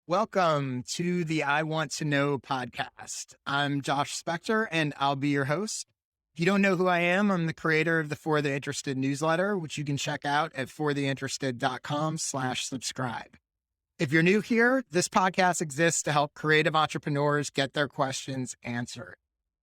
Welcome to the I Want to Know podcast. I'm Josh Spector and I'll be your host. If you don't know who I am, I'm the creator of the For the Interested newsletter, which you can check out at fortheinterested.com/subscribe. If you're new here, this podcast exists to help creative entrepreneurs get their questions answered.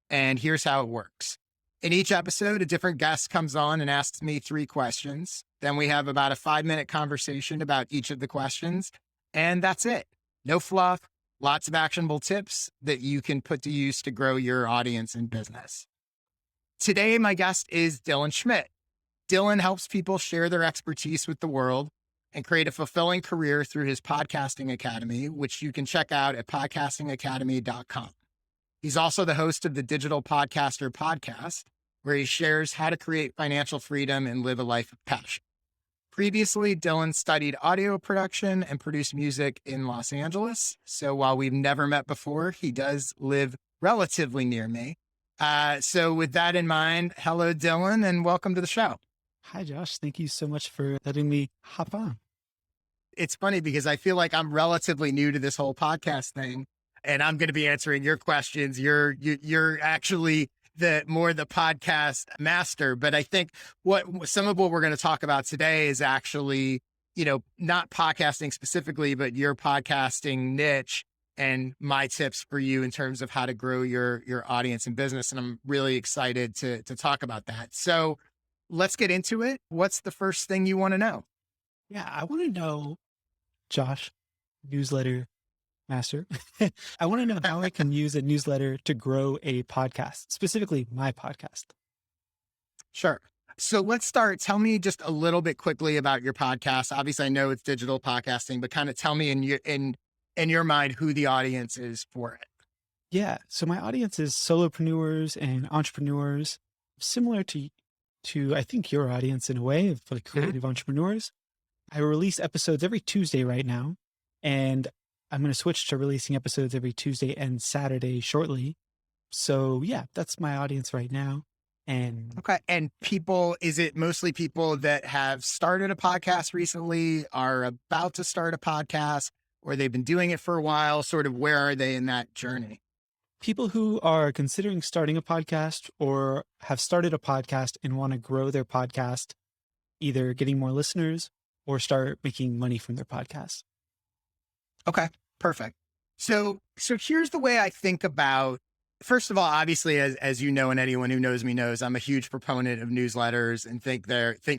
And here's how it works. In each episode, a different guest comes on and asks me 3 questions. Then we have about a 5-minute conversation about each of the questions. And that's it. No fluff, lots of actionable tips that you can put to use to grow your audience and business. Today, my guest is Dylan Schmidt. Dylan helps people share their expertise with the world and create a fulfilling career through his podcasting academy, which you can check out at podcastingacademy.com. He's also the host of the Digital Podcaster podcast, where he shares how to create financial freedom and live a life of passion. Previously, Dylan studied audio production and produced music in Los Angeles. So while we've never met before, he does live relatively near me. So with that in mind, hello, Dylan, and welcome to the show. Hi, Josh. Thank you so much for letting me hop on. It's funny because I feel like I'm relatively new to this whole podcast thing, and I'm going to be answering your questions. You're actually the podcast master, but I think some of what we're going to talk about today is actually, not podcasting specifically, but your podcasting niche and my tips for you in terms of how to grow your audience and business. And I'm really excited to talk about that. So let's get into it. What's the first thing you want to know? Yeah, I want to know, Josh, newsletter master. I want to know how I can use a newsletter to grow a podcast, specifically my podcast. Sure. So let's start. Tell me just a little bit quickly about your podcast. Obviously, I know it's digital podcasting, but kind of tell me in your mind who the audience is for it. Yeah. So my audience is solopreneurs and entrepreneurs, similar to I think your audience in a way of like creative entrepreneurs. I release episodes every Tuesday right now, and I'm going to switch to releasing episodes every Tuesday and Saturday shortly. So yeah, that's my audience right now. And okay. And is it mostly people that have started a podcast recently, are about to start a podcast, or they've been doing it for a while? Sort of where are they in that journey? People who are considering starting a podcast or have started a podcast and want to grow their podcast, either getting more listeners or start making money from their podcast. Okay, perfect. So here's the way I think about, first of all, obviously, as you know, and anyone who knows me knows, I'm a huge proponent of newsletters and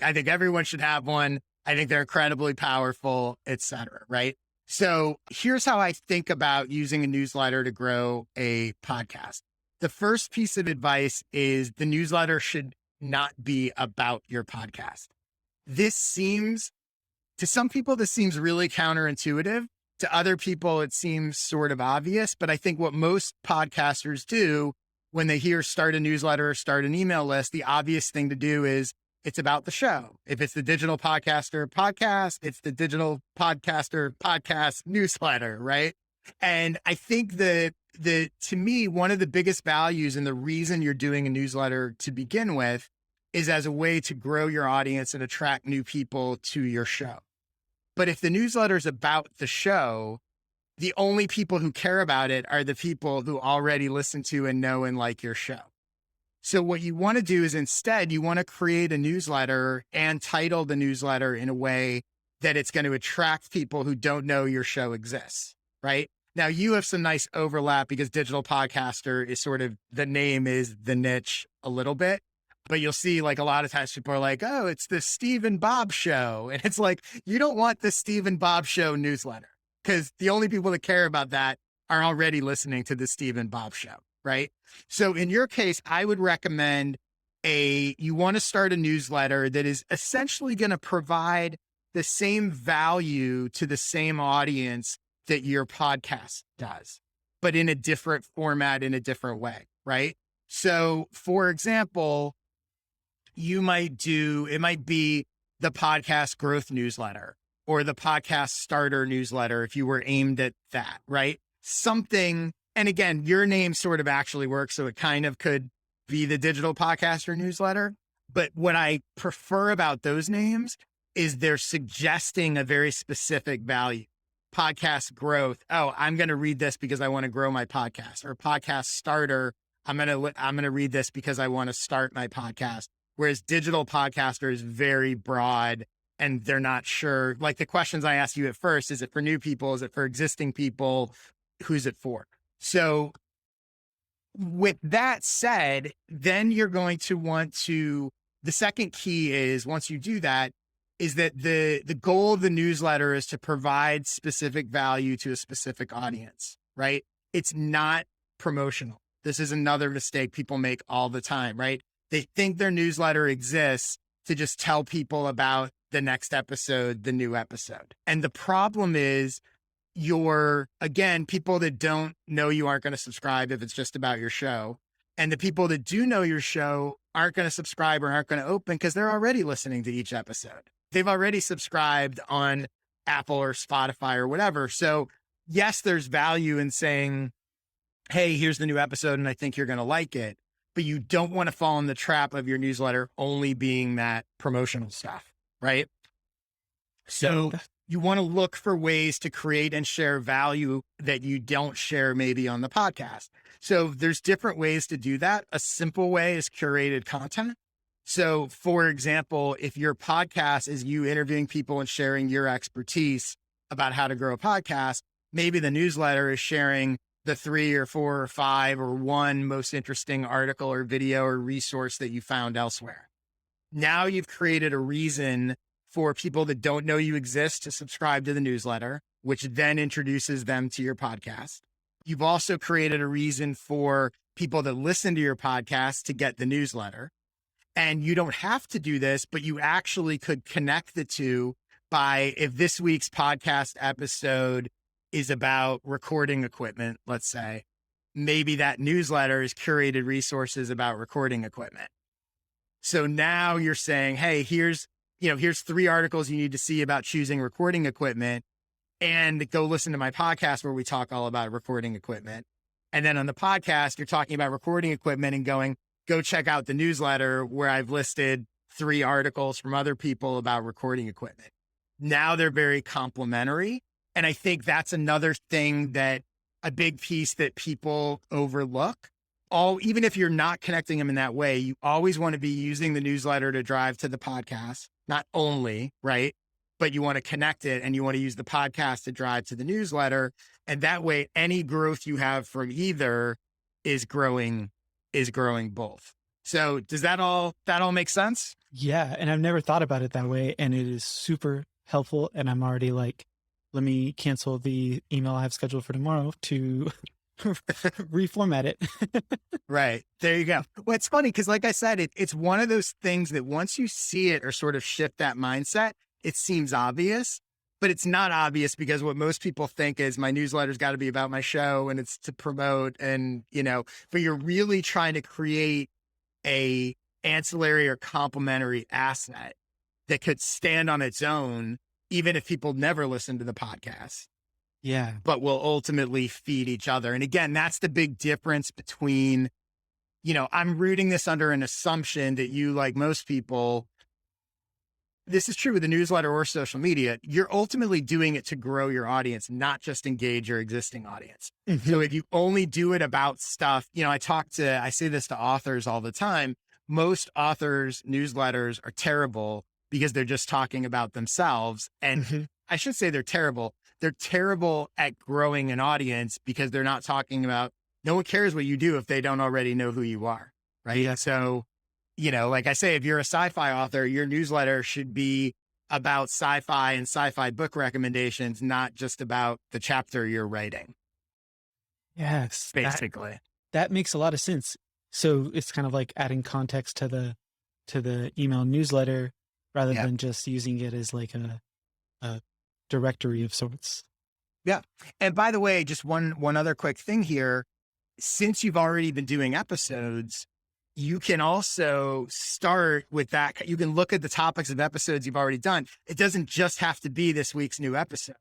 I think everyone should have one. I think they're incredibly powerful, et cetera, right? So here's how I think about using a newsletter to grow a podcast. The first piece of advice is the newsletter should not be about your podcast. To some people, this seems really counterintuitive. To other people, it seems sort of obvious, but I think what most podcasters do when they hear start a newsletter or start an email list, the obvious thing to do is it's about the show. If it's the Digital Podcaster podcast, it's the Digital Podcaster podcast newsletter, right? And I think that to me, one of the biggest values and the reason you're doing a newsletter to begin with is as a way to grow your audience and attract new people to your show. But if the newsletter is about the show, the only people who care about it are the people who already listen to and know and like your show. So what you want to do is instead, you want to create a newsletter and title the newsletter in a way that it's going to attract people who don't know your show exists, right? Now you have some nice overlap because Digital Podcaster is sort of, the name is the niche a little bit. But you'll see like a lot of times people are like, oh, it's the Steve and Bob show. And it's like, you don't want the Steve and Bob show newsletter because the only people that care about that are already listening to the Steve and Bob show, right? So in your case, I would recommend you want to start a newsletter that is essentially going to provide the same value to the same audience that your podcast does, but in a different format, in a different way, right? So for example, it might be the podcast growth newsletter or the podcast starter newsletter if you were aimed at that, right? Something, and again, your name sort of actually works, so it kind of could be the Digital Podcaster newsletter. But what I prefer about those names is they're suggesting a very specific value. podcast growth. Oh, I'm going to read this because I want to grow my podcast. Or podcast starter. I'm going to read this because I want to start my podcast. Whereas digital podcaster is very broad and they're not sure. Like the questions I asked you at first, is it for new people? Is it for existing people? Who's it for? So with that said, then you're going to want to, the second key is once you do that, is that the goal of the newsletter is to provide specific value to a specific audience, right? It's not promotional. This is another mistake people make all the time, right? They think their newsletter exists to just tell people about the next episode, the new episode. And the problem is again, people that don't know you aren't going to subscribe if it's just about your show. And the people that do know your show aren't going to subscribe or aren't going to open because they're already listening to each episode. They've already subscribed on Apple or Spotify or whatever. So yes, there's value in saying, hey, here's the new episode and I think you're going to like it. But you don't want to fall in the trap of your newsletter only being that promotional stuff, right? So you want to look for ways to create and share value that you don't share maybe on the podcast. So there's different ways to do that. A simple way is curated content. So for example, if your podcast is you interviewing people and sharing your expertise about how to grow a podcast, maybe the newsletter is sharing the 3 or 4 or 5 or 1 most interesting article or video or resource that you found elsewhere. Now you've created a reason for people that don't know you exist to subscribe to the newsletter, which then introduces them to your podcast. You've also created a reason for people that listen to your podcast to get the newsletter. And you don't have to do this, but you actually could connect the two by, if this week's podcast episode is about recording equipment, let's say, maybe that newsletter is curated resources about recording equipment. So now you're saying, hey, here's 3 articles you need to see about choosing recording equipment, and go listen to my podcast where we talk all about recording equipment. And then on the podcast, you're talking about recording equipment and going, go check out the newsletter where I've listed 3 articles from other people about recording equipment. Now they're very complementary. And I think that's another thing that a big piece that people overlook. Even if you're not connecting them in that way, you always want to be using the newsletter to drive to the podcast, not only, right? But you want to connect it and you want to use the podcast to drive to the newsletter. And that way, any growth you have from either is growing both. So does that all make sense? Yeah. And I've never thought about it that way. And it is super helpful. And I'm already like, let me cancel the email I have scheduled for tomorrow to reformat it. Right. There you go. Well, it's funny because like I said, it's one of those things that once you see it or sort of shift that mindset, it seems obvious, but it's not obvious because what most people think is my newsletter's got to be about my show and it's to promote and, but you're really trying to create a ancillary or complementary asset that could stand on its own, even if people never listen to the podcast. Yeah. But will ultimately feed each other. And again, that's the big difference between, I'm rooting this under an assumption that you, like most people, this is true with the newsletter or social media, you're ultimately doing it to grow your audience, not just engage your existing audience. Mm-hmm. So if you only do it about stuff, I say this to authors all the time. Most authors' newsletters are terrible because they're just talking about themselves. And mm-hmm. I should say they're terrible. They're terrible at growing an audience because they're not talking about, no one cares what you do if they don't already know who you are. Right. Yeah. So, like I say, if you're a sci-fi author, your newsletter should be about sci-fi and sci-fi book recommendations, not just about the chapter you're writing. Yes. Basically. That makes a lot of sense. So it's kind of like adding context to the email newsletter rather than just using it as like a directory of sorts. Yeah. And by the way, just one other quick thing here, since you've already been doing episodes, you can also start with that. You can look at the topics of episodes you've already done. It doesn't just have to be this week's new episode.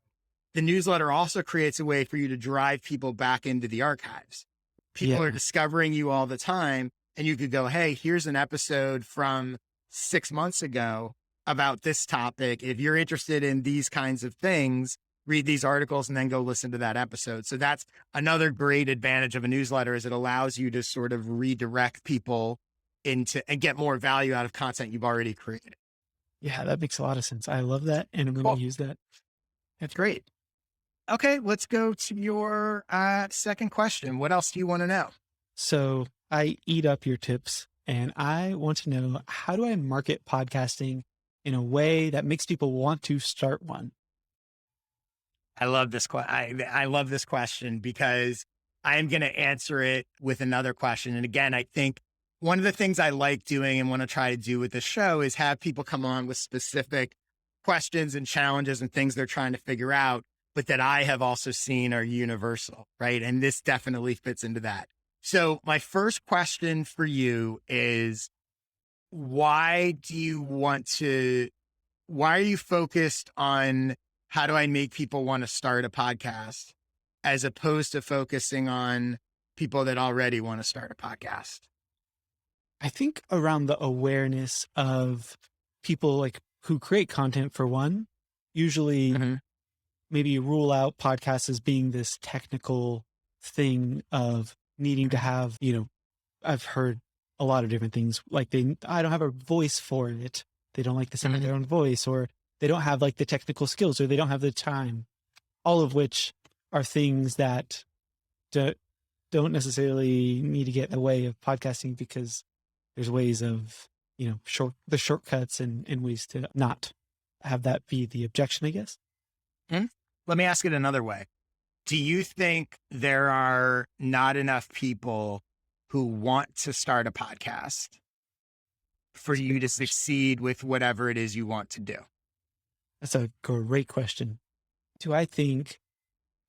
The newsletter also creates a way for you to drive people back into the archives. People are discovering you all the time, and you could go, hey, here's an episode from 6 months ago about this topic. If you're interested in these kinds of things, read these articles and then go listen to that episode. So that's another great advantage of a newsletter is it allows you to sort of redirect people into and get more value out of content you've already created. Yeah, that makes a lot of sense. I love that. And I'm going to use that. That's great. Okay, let's go to your second question. What else do you want to know? So I eat up your tips and I want to know, how do I market podcasting in a way that makes people want to start one? I love this. I love this question because I am going to answer it with another question. And again, I think one of the things I like doing and want to try to do with the show is have people come on with specific questions and challenges and things they're trying to figure out, but that I have also seen are universal, right? And this definitely fits into that. So my first question for you is, why are you focused on how do I make people want to start a podcast as opposed to focusing on people that already want to start a podcast? I think around the awareness of people like who create content, for one, usually maybe rule out podcasts as being this technical thing of needing to have, I've heard a lot of different things. Like I don't have a voice for it. They don't like the sound of their own voice, or they don't have like the technical skills, or they don't have the time, all of which are things that don't necessarily need to get in the way of podcasting, because there's ways of, the shortcuts and ways to not have that be the objection, I guess. Let me ask it another way. Do you think there are not enough people who want to start a podcast for you to succeed with whatever it is you want to do? That's a great question. Do I think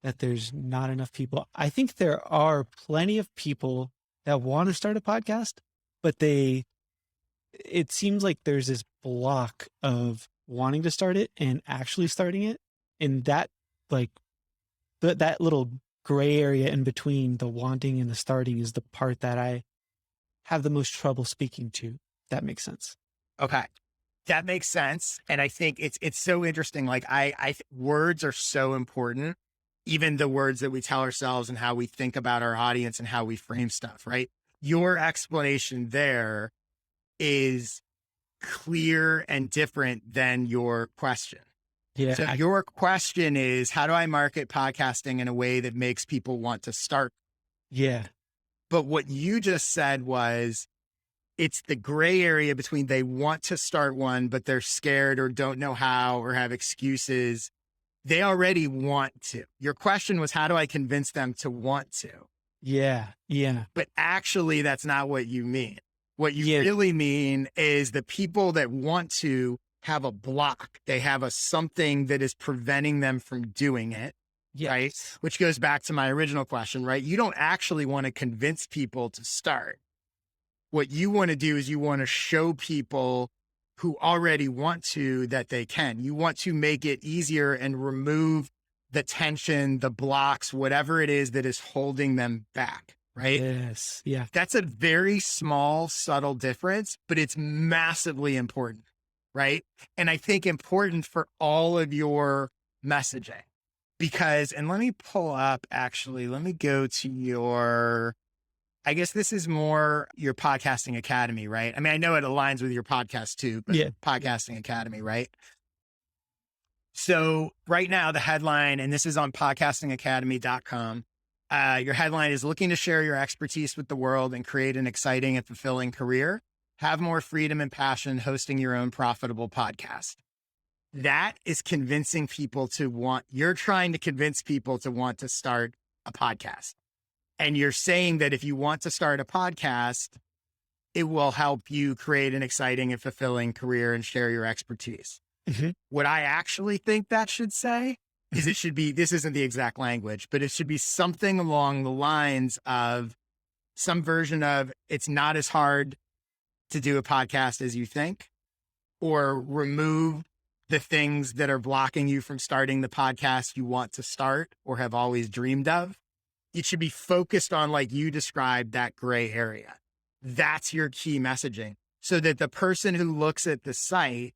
that there's not enough people? I think there are plenty of people that want to start a podcast, but it seems like there's this block of wanting to start it and actually starting it. And that, like, that little gray area in between the wanting and the starting is the part that I have the most trouble speaking to. That makes sense. Okay. That makes sense. And I think it's so interesting. Like words are so important, even the words that we tell ourselves and how we think about our audience and how we frame stuff, right? Your explanation there is clear and different than your question. Yeah. So your question is, how do I market podcasting in a way that makes people want to start? Yeah. But what you just said was, it's the gray area between they want to start one, but they're scared or don't know how or have excuses. They already want to. Your question was, how do I convince them to want to? Yeah. Yeah. But actually, that's not what you mean. What you really mean is the people that want to have a block. They have something that is preventing them from doing it. Yes. Right? Which goes back to my original question, right? You don't actually want to convince people to start. What you want to do is you want to show people who already want to that they can. You want to make it easier and remove the tension, the blocks, whatever it is that is holding them back, right? Yes. Yeah. That's a very small, subtle difference, but it's massively important, right? And I think important for all of your messaging because, and let me pull up, actually, let me go to I guess this is more your Podcasting Academy, right? I mean, I know it aligns with your podcast too, but Podcasting Academy, right? So right now the headline, and this is on podcastingacademy.com. Your headline is looking to share your expertise with the world and create an exciting and fulfilling career. Have more freedom and passion hosting your own profitable podcast. That is convincing people you're trying to convince people to want to start a podcast. And you're saying that if you want to start a podcast, it will help you create an exciting and fulfilling career and share your expertise. Mm-hmm. What I actually think that should say is it should be, this isn't the exact language, but it should be something along the lines of some version of it's not as hard to do a podcast as you think, or remove the things that are blocking you from starting the podcast you want to start or have always dreamed of. It should be focused on, like you described, that gray area. That's your key messaging so that the person who looks at the site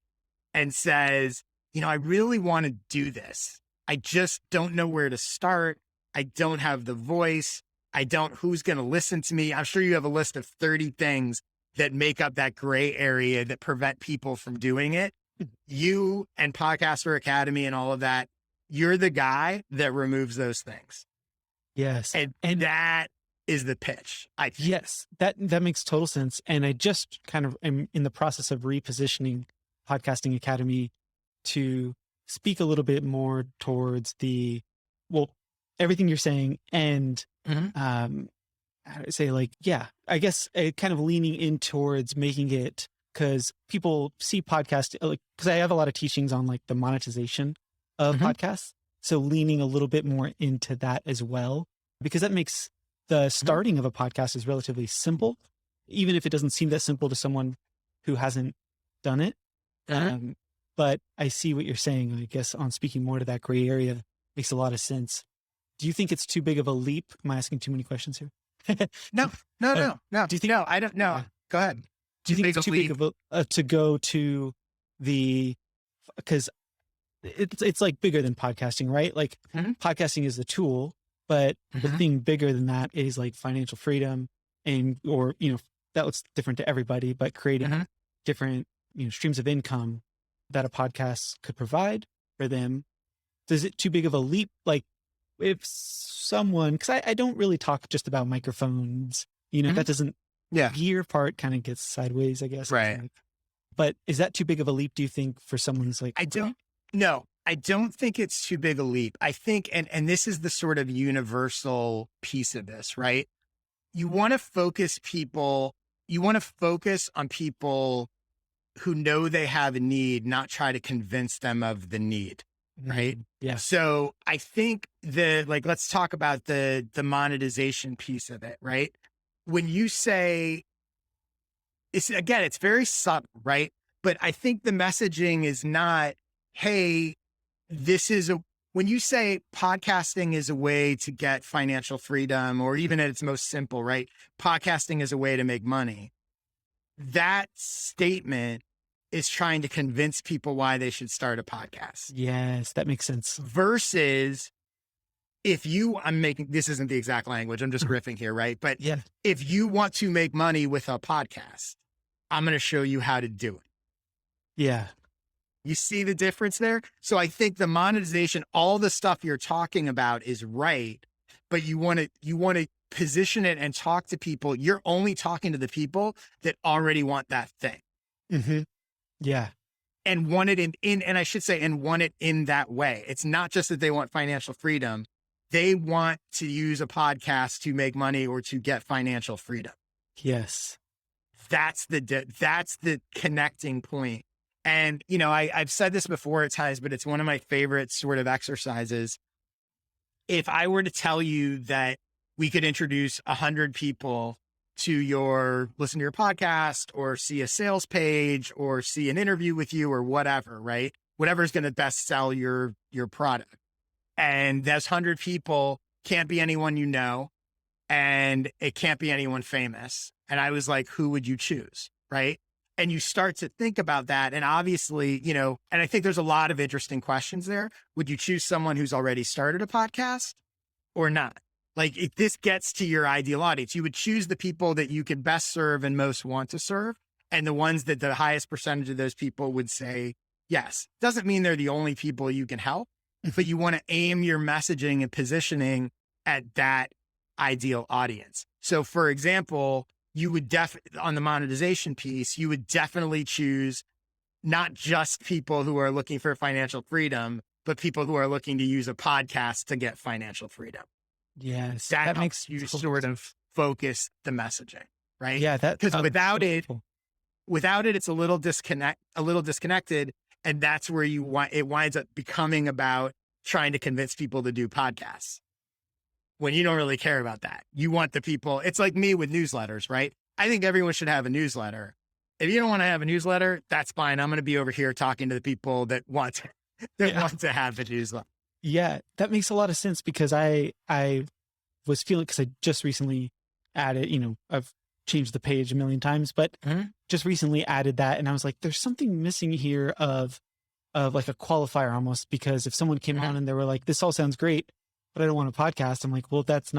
and says, I really want to do this. I just don't know where to start. I don't have the voice. Who's going to listen to me? I'm sure you have a list of 30 things that make up that gray area that prevent people from doing it. You and Podcaster Academy and all of that, you're the guy that removes those things. Yes. And that is the pitch, I think. Yes, that makes total sense. And I just kind of am in the process of repositioning Podcasting Academy to speak a little bit more towards everything you're saying. And, how do I say, like, yeah, I guess kind of leaning in towards making it, because people see podcast, like, because I have a lot of teachings on like the monetization of podcasts. So leaning a little bit more into that as well, because that makes the starting of a podcast is relatively simple, even if it doesn't seem that simple to someone who hasn't done it. But I see what you're saying. I guess on speaking more to that gray area makes a lot of sense. Do you think it's too big of a leap? Am I asking too many questions here? No. Do you think? No, I don't know. Go ahead. Do you think it's too big of a to go to because it's like bigger than podcasting, right? Like podcasting is the tool, but the thing bigger than that is like financial freedom or that looks different to everybody, but creating different, streams of income that a podcast could provide for them. Is it too big of a leap? Like if someone, because I don't really talk just about microphones, that doesn't, gear part kind of gets sideways, I guess. Right. But is that too big of a leap, do you think, for someone who's like, No, I don't think it's too big a leap. I think, and this is the sort of universal piece of this, right? You want to focus on people who know they have a need, not try to convince them of the need. Right. Yeah. So I think let's talk about the monetization piece of it, right? When you say it's very subtle, right? But I think the messaging is not, hey, when you say podcasting is a way to get financial freedom, or even at its most simple, right? Podcasting is a way to make money. That statement is trying to convince people why they should start a podcast. Yes, that makes sense. Versus this isn't the exact language, I'm just riffing here, right? But if you want to make money with a podcast, I'm going to show you how to do it. Yeah. You see the difference there? So I think the monetization, all the stuff you're talking about is right, but you want to position it and talk to people. You're only talking to the people that already want that thing. Yeah. And want it and want it in that way. It's not just that they want financial freedom. They want to use a podcast to make money or to get financial freedom. Yes. That's the connecting point. And, I've said this before at times, but it's one of my favorite sort of exercises. If I were to tell you that we could introduce 100 people to listen to your podcast or see a sales page or see an interview with you or whatever, right? Whatever's going to best sell your product. And those 100 people can't be anyone you know, and it can't be anyone famous. And I was like, who would you choose? Right. And you start to think about that. And obviously, and I think there's a lot of interesting questions there. Would you choose someone who's already started a podcast or not? Like, if this gets to your ideal audience, you would choose the people that you can best serve and most want to serve, and the ones that the highest percentage of those people would say yes. Doesn't mean they're the only people you can help, but you want to aim your messaging and positioning at that ideal audience. So, for example, you would on the monetization piece, you would definitely choose not just people who are looking for financial freedom, but people who are looking to use a podcast to get financial freedom. Yes. That makes you sort of focus the messaging, right? Yeah. Because without it, it's a little disconnected. And that's where it winds up becoming about trying to convince people to do podcasts when you don't really care about that. You want the people, it's like me with newsletters, right? I think everyone should have a newsletter. If you don't want to have a newsletter, that's fine. I'm going to be over here talking to the people that want to have a newsletter. Yeah, that makes a lot of sense, because I was feeling, because I just recently added, I've changed the page a million times, but just recently added that. And I was like, there's something missing here of of like a qualifier almost, because if someone came on and they were like, this all sounds great, but I don't want a podcast, I'm like, well, that's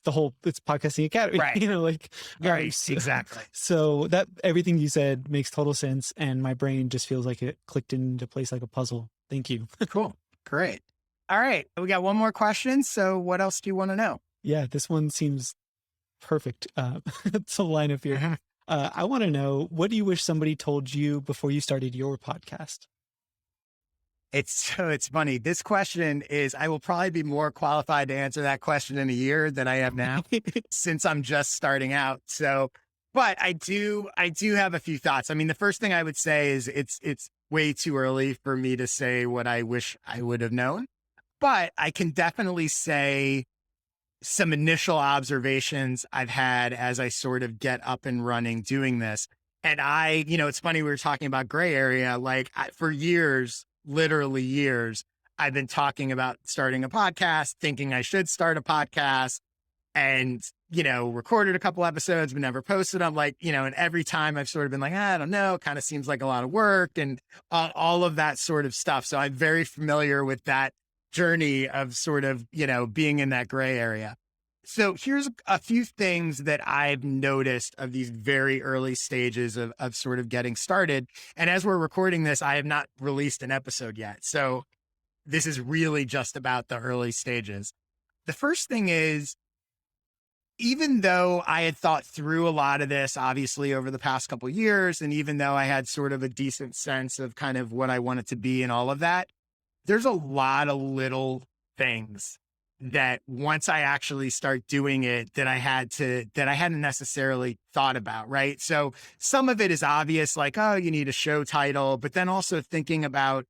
the whole, it's podcasting academy, Right. like, Right. so, Exactly. so that everything you said makes total sense. And my brain just feels like it clicked into place like a puzzle. Thank you. Cool. Great. All right. We got one more question. So what else do you want to know? Yeah, this one seems perfect. To line up here. I want to know, what do you wish somebody told you before you started your podcast? It's funny. This question is, I will probably be more qualified to answer that question in a year than I am now, since I'm just starting out. So, but I do have a few thoughts. I mean, the first thing I would say is it's way too early for me to say what I wish I would have known, but I can definitely say some initial observations I've had as I sort of get up and running doing this. And it's funny, we were talking about gray area. Like for years, literally years, I've been talking about starting a podcast, thinking I should start a podcast, and, recorded a couple episodes, but never posted them. Like, and every time I've sort of been like, I don't know, kind of seems like a lot of work and all of that sort of stuff. So I'm very familiar with that journey of sort of, being in that gray area. So here's a few things that I've noticed of these very early stages of sort of getting started. And as we're recording this, I have not released an episode yet. So this is really just about the early stages. The first thing is, even though I had thought through a lot of this, obviously over the past couple of years, and even though I had sort of a decent sense of kind of what I wanted to be and all of that, there's a lot of little things that once I actually start doing it, that I hadn't necessarily thought about, right? So some of it is obvious, like, oh, you need a show title, but then also thinking about,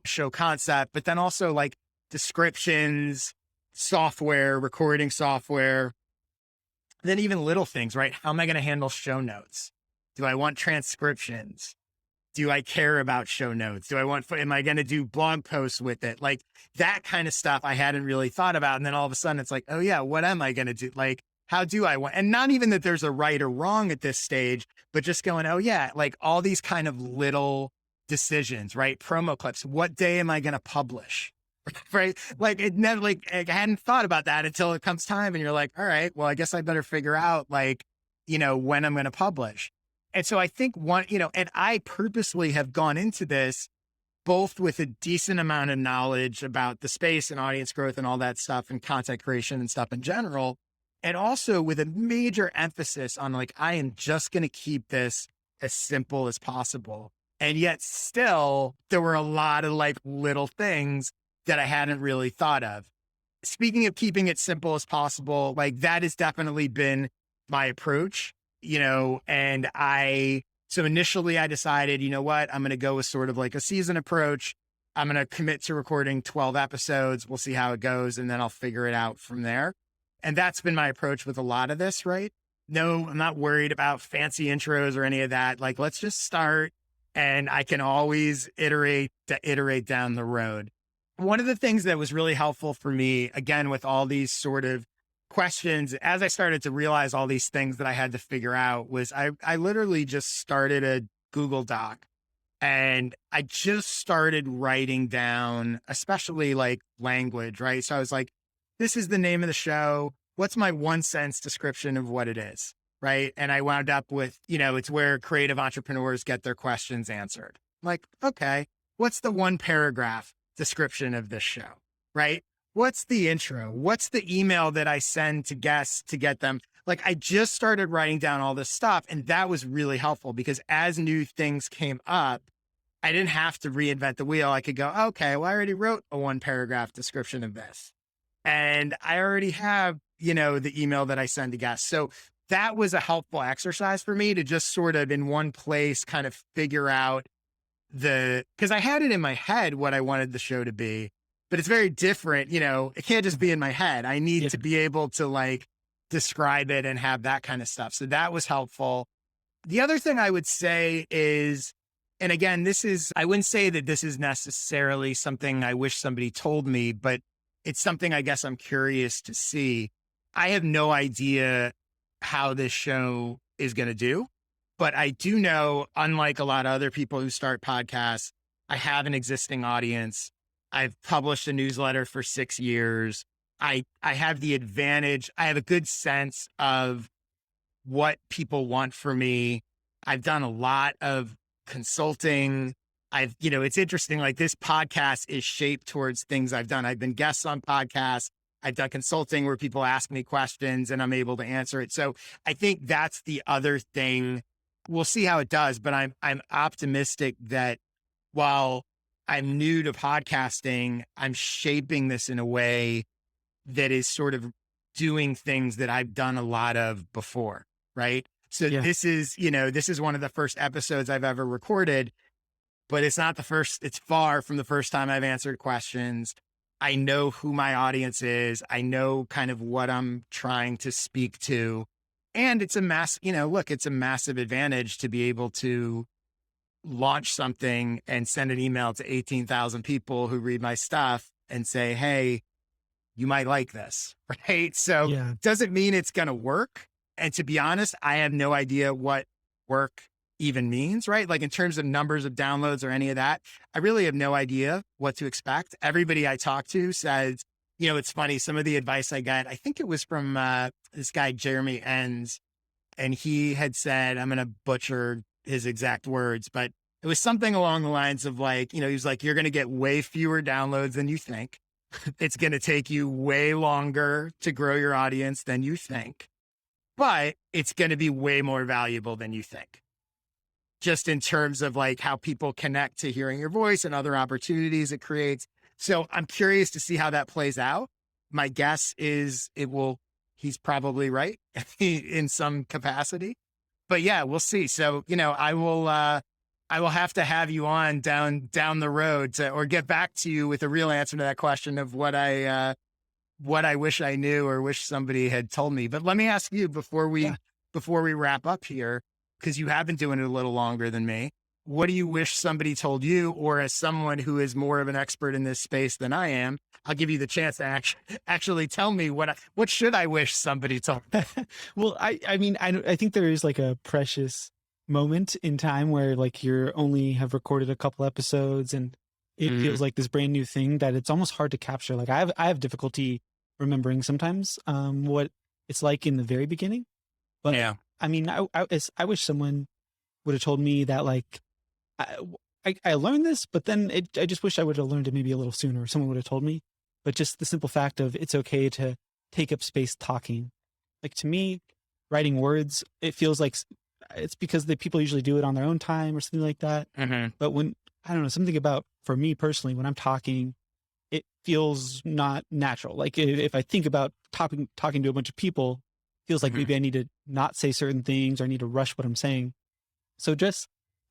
show concept, but then also like descriptions, software, recording software, then even little things, right? How am I going to handle show notes? Do I want transcriptions? Do I care about show notes? Am I going to do blog posts with it? Like that kind of stuff I hadn't really thought about. And then all of a sudden it's like, oh yeah, what am I going to do? Like, how do I want, and not even that there's a right or wrong at this stage, but just going, oh yeah, like all these kind of little decisions, right? Promo clips. What day am I going to publish? Right? Like it never, like I hadn't thought about that until it comes time and you're like, all right, well, I guess I better figure out like, when I'm going to publish. And so I think and I purposely have gone into this both with a decent amount of knowledge about the space and audience growth and all that stuff and content creation and stuff in general. And also with a major emphasis on like, I am just going to keep this as simple as possible. And yet still there were a lot of like little things that I hadn't really thought of. Speaking of keeping it simple as possible, like that has definitely been my approach. And so initially I decided, you know what, I'm going to go with sort of like a season approach. I'm going to commit to recording 12 episodes. We'll see how it goes. And then I'll figure it out from there. And that's been my approach with a lot of this, right? No, I'm not worried about fancy intros or any of that. Like, let's just start and I can always iterate down the road. One of the things that was really helpful for me, again, with all these sort of questions, as I started to realize all these things that I had to figure out, was I literally just started a Google Doc and I just started writing down, especially like language, right? So I was like, this is the name of the show. What's my 1 sentence description of what it is, right? And I wound up with, it's where creative entrepreneurs get their questions answered. I'm like, okay, what's the 1 paragraph description of this show, right? What's the intro? What's the email that I send to guests to get them? Like I just started writing down all this stuff. And that was really helpful because as new things came up, I didn't have to reinvent the wheel. I could go, okay, well, I already wrote a 1 paragraph description of this. And I already have, the email that I send to guests. So that was a helpful exercise for me to just sort of in one place kind of figure out because I had it in my head what I wanted the show to be. But it's very different, it can't just be in my head. I need to be able to like describe it and have that kind of stuff. So that was helpful. The other thing I would say is, and again, I wouldn't say that this is necessarily something I wish somebody told me, but it's something I guess I'm curious to see. I have no idea how this show is going to do. But I do know, unlike a lot of other people who start podcasts, I have an existing audience. I've published a newsletter for 6 years. I have the advantage. I have a good sense of what people want from me. I've done a lot of consulting. It's interesting, like this podcast is shaped towards things I've done. I've been guests on podcasts. I've done consulting where people ask me questions and I'm able to answer it. So I think that's the other thing. We'll see how it does, but I'm optimistic that while I'm new to podcasting, I'm shaping this in a way that is sort of doing things that I've done a lot of before. Right. So Yeah. this is one of the first episodes I've ever recorded, but it's not the first. It's far from the first time I've answered questions. I know who my audience is. I know kind of what I'm trying to speak to. And it's it's a massive advantage to be able to launch something and send an email to 18,000 people who read my stuff and say, hey, you might like this, right? So doesn't mean it's going to work. And to be honest, I have no idea what work even means, right? Like in terms of numbers of downloads or any of that, I really have no idea what to expect. Everybody I talk to says, it's funny. Some of the advice I got, I think it was from this guy, Jeremy Enns, and he had said, I'm going to butcher his exact words, but it was something along the lines of like, he was like, you're going to get way fewer downloads than you think. It's going to take you way longer to grow your audience than you think, but it's going to be way more valuable than you think. Just in terms of like how people connect to hearing your voice and other opportunities it creates. So I'm curious to see how that plays out. My guess is he's probably right in some capacity, but yeah, we'll see. So, I will have to have you on down the road or get back to you with a real answer to that question of what I wish I knew or wish somebody had told me. But let me ask you before we wrap up here, because you have been doing it a little longer than me. What do you wish somebody told you, or as someone who is more of an expert in this space than I am, I'll give you the chance to actually tell me what should I wish somebody told me? Well, I mean, I think there is like a precious moment in time where like you're only have recorded a couple episodes and it feels like this brand new thing that it's almost hard to capture. Like I have difficulty remembering sometimes what it's like in the very beginning. But yeah. I mean, I wish someone would have told me that like I learned this, but then I just wish I would have learned it maybe a little sooner. Someone would have told me. But just the simple fact of it's okay to take up space talking. Like to me, writing words, it feels like it's because the people usually do it on their own time or something like that. Mm-hmm. But when, I don't know, something about, for me personally, when I'm talking, it feels not natural. Like if I think about talking to a bunch of people, it feels like maybe I need to not say certain things or I need to rush what I'm saying. So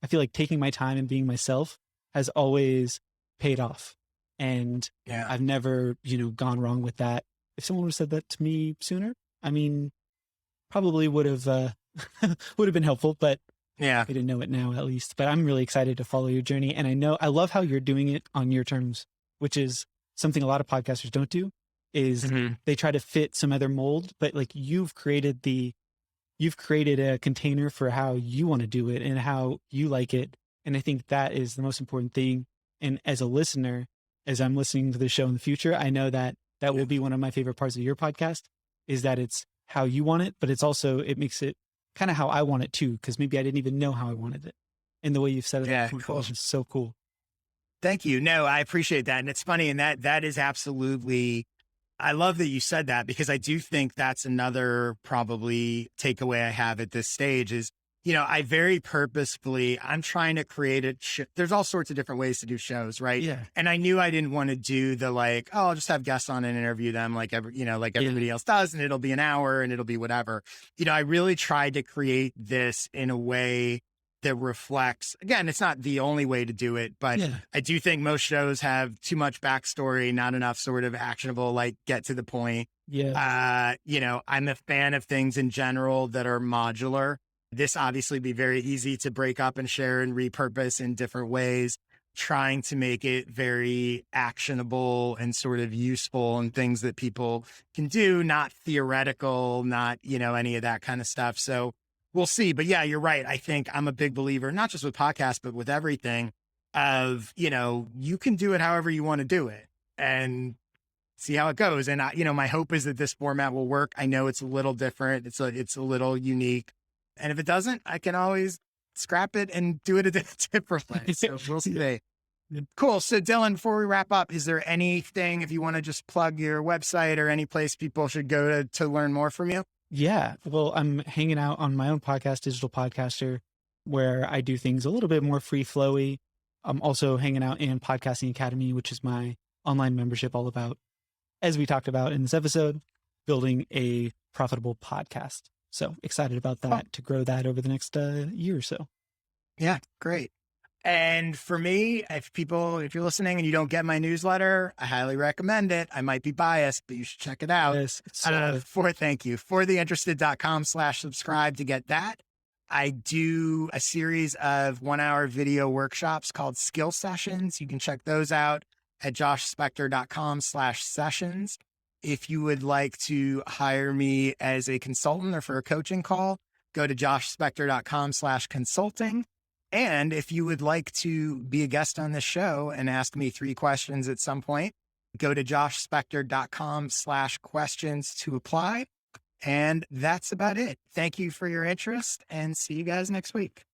I feel like taking my time and being myself has always paid off. And I've never, gone wrong with that. If someone would have said that to me sooner, I mean, probably would have been helpful, but I didn't know it now at least. But I'm really excited to follow your journey. And I love how you're doing it on your terms, which is something a lot of podcasters don't do, is they try to fit some other mold, but like you've created a container for how you want to do it and how you like it. And I think that is the most important thing. And as a listener, as I'm listening to the show in the future, I know that will be one of my favorite parts of your podcast, is that it's how you want it, but it makes it kind of how I want it too. Cause maybe I didn't even know how I wanted it. And the way you've said it, cool. Is so cool. Thank you. No, I appreciate that. And it's funny. And that is absolutely, I love that you said that, because I do think that's another probably takeaway I have at this stage is, I very purposefully, I'm trying to create there's all sorts of different ways to do shows. Right. Yeah. And I knew I didn't want to do the like, oh, I'll just have guests on and interview them like everybody else does. And it'll be an hour and it'll be whatever. I really tried to create this in a way that reflects, again, it's not the only way to do it, but I do think most shows have too much backstory, not enough sort of actionable, like get to the point. Yeah. I'm a fan of things in general that are modular. This obviously be very easy to break up and share and repurpose in different ways, trying to make it very actionable and sort of useful and things that people can do, not theoretical, not, any of that kind of stuff. So we'll see. But yeah, you're right. I think I'm a big believer, not just with podcasts, but with everything of, you can do it however you want to do it and see how it goes. And my hope is that this format will work. I know it's a little different. It's a little unique. And if it doesn't, I can always scrap it and do it a different way. So we'll see. Cool. So Dylan, before we wrap up, is there anything, if you want to just plug your website or any place people should go to learn more from you? Yeah. Well, I'm hanging out on my own podcast, Digital Podcaster, where I do things a little bit more free flowy. I'm also hanging out in Podcasting Academy, which is my online membership all about, as we talked about in this episode, building a profitable podcast. So excited about that to grow that over the next year or so. Yeah, great. And for me, if you're listening and you don't get my newsletter, I highly recommend it. I might be biased, but you should check it out. Yes, Thank you. fortheinterested.com/subscribe to get that. I do a series of 1-hour video workshops called Skill Sessions. You can check those out at joshspector.com/sessions. If you would like to hire me as a consultant or for a coaching call, go to joshspector.com/consulting. And if you would like to be a guest on this show and ask me 3 questions at some point, go to joshspector.com/questions to apply. And that's about it. Thank you for your interest and see you guys next week.